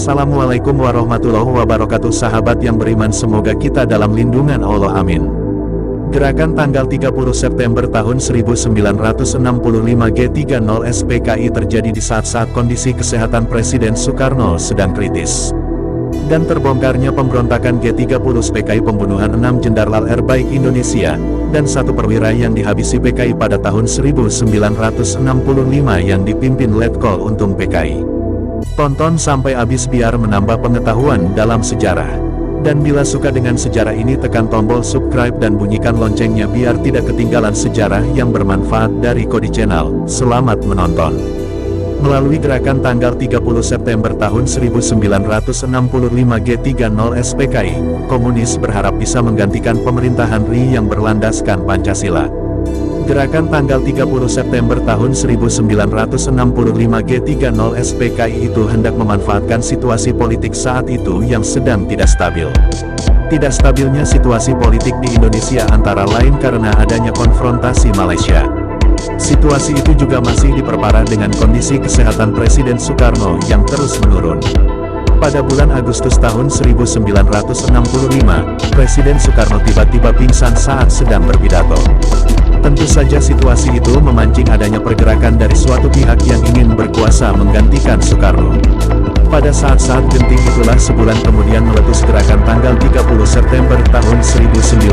Assalamualaikum warahmatullahi wabarakatuh. Sahabat yang beriman, semoga kita dalam lindungan Allah, amin. Gerakan tanggal 30 September tahun 1965 G30 SPKI terjadi di saat-saat kondisi kesehatan Presiden Soekarno sedang kritis. Dan terbongkarnya pemberontakan G30 SPKI, pembunuhan 6 jenderal Baik Indonesia, dan 1 perwira yang dihabisi PKI pada tahun 1965 yang dipimpin Letkol Untung PKI. Tonton sampai habis biar menambah pengetahuan dalam sejarah. Dan bila suka dengan sejarah ini, tekan tombol subscribe dan bunyikan loncengnya biar tidak ketinggalan sejarah yang bermanfaat dari Kodi Channel. Selamat menonton. Melalui gerakan tanggal 30 September tahun 1965 G30 SPKI, komunis berharap bisa menggantikan pemerintahan RI yang berlandaskan Pancasila. Gerakan tanggal 30 September tahun 1965 G30 SPKI itu hendak memanfaatkan situasi politik saat itu yang sedang tidak stabil. Tidak stabilnya situasi politik di Indonesia antara lain karena adanya konfrontasi Malaysia. Situasi itu juga masih diperparah dengan kondisi kesehatan Presiden Soekarno yang terus menurun. Pada bulan Agustus tahun 1965, Presiden Soekarno tiba-tiba pingsan saat sedang berpidato. Tentu saja situasi itu memancing adanya pergerakan dari suatu pihak yang ingin berkuasa menggantikan Soekarno. Pada saat-saat genting itulah sebulan kemudian meletus gerakan tanggal 30 September tahun 1965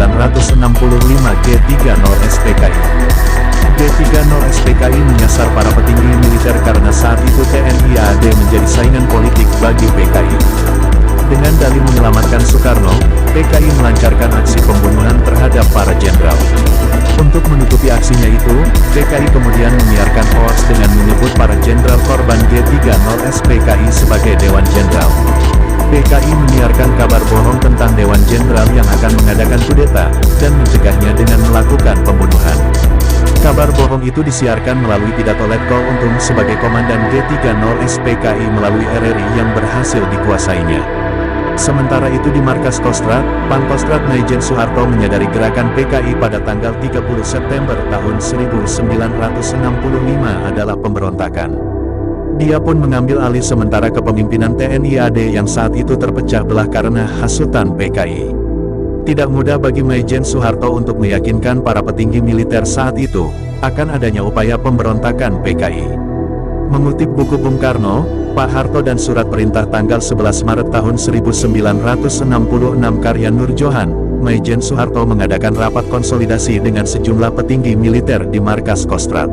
G30 SPKI. G30 SPKI menyasar para petinggi militer karena saat itu TNI AD menjadi saingan politik bagi PKI. Dengan dalih menyelamatkan Soekarno, PKI melancarkan aksi pembunuhan terhadap para jenderal. Untuk menutupi aksinya itu, PKI kemudian menyiarkan hoaks dengan menyebut para jenderal korban G30 SPKI sebagai Dewan Jenderal. PKI menyiarkan kabar bohong tentang Dewan Jenderal yang akan mengadakan kudeta, dan mencegahnya dengan melakukan pembunuhan. Kabar bohong itu disiarkan melalui pidato Letkol Untung sebagai komandan G30 SPKI melalui RRI yang berhasil dikuasainya. Sementara itu di markas Kostrad, Pangkostrat Maijen Soeharto menyadari gerakan PKI pada tanggal 30 September tahun 1965 adalah pemberontakan. Dia pun mengambil alih sementara kepemimpinan TNI AD yang saat itu terpecah belah karena hasutan PKI. Tidak mudah bagi Maijen Soeharto untuk meyakinkan para petinggi militer saat itu akan adanya upaya pemberontakan PKI. Mengutip buku Bung Karno, Pak Harto dan surat perintah tanggal 11 Maret tahun 1966 karya Nur Johan, Maijen Soeharto mengadakan rapat konsolidasi dengan sejumlah petinggi militer di markas Kostrad.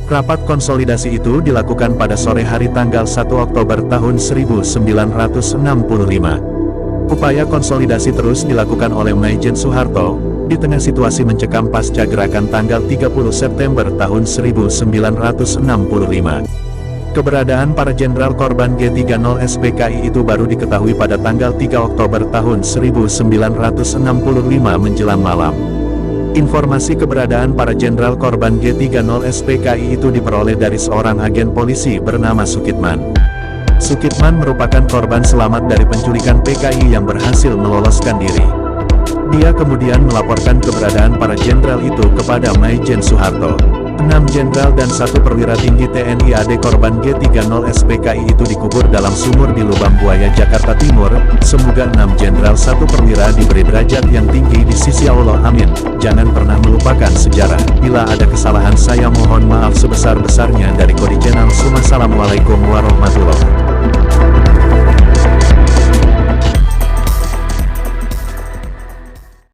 Rapat konsolidasi itu dilakukan pada sore hari tanggal 1 Oktober tahun 1965. Upaya konsolidasi terus dilakukan oleh Maijen Soeharto, di tengah situasi mencekam pasca gerakan tanggal 30 September tahun 1965. Keberadaan para jenderal korban G30 SPKI itu baru diketahui pada tanggal 3 Oktober tahun 1965 menjelang malam. Informasi keberadaan para jenderal korban G30 SPKI itu diperoleh dari seorang agen polisi bernama Sukitman. Sukitman merupakan korban selamat dari penculikan PKI yang berhasil meloloskan diri. Dia kemudian melaporkan keberadaan para jenderal itu kepada Maijen Soeharto. 6 jenderal dan 1 perwira tinggi TNI AD korban G30 SPKI itu dikubur dalam sumur di Lubang Buaya, Jakarta Timur. Semoga 6 jenderal 1 perwira diberi derajat yang tinggi di sisi Allah, amin. Jangan pernah melupakan sejarah. Bila ada kesalahan saya mohon maaf sebesar-besarnya. Dari Kodi Channel. Assalamualaikum warahmatullahi wabarakatuh.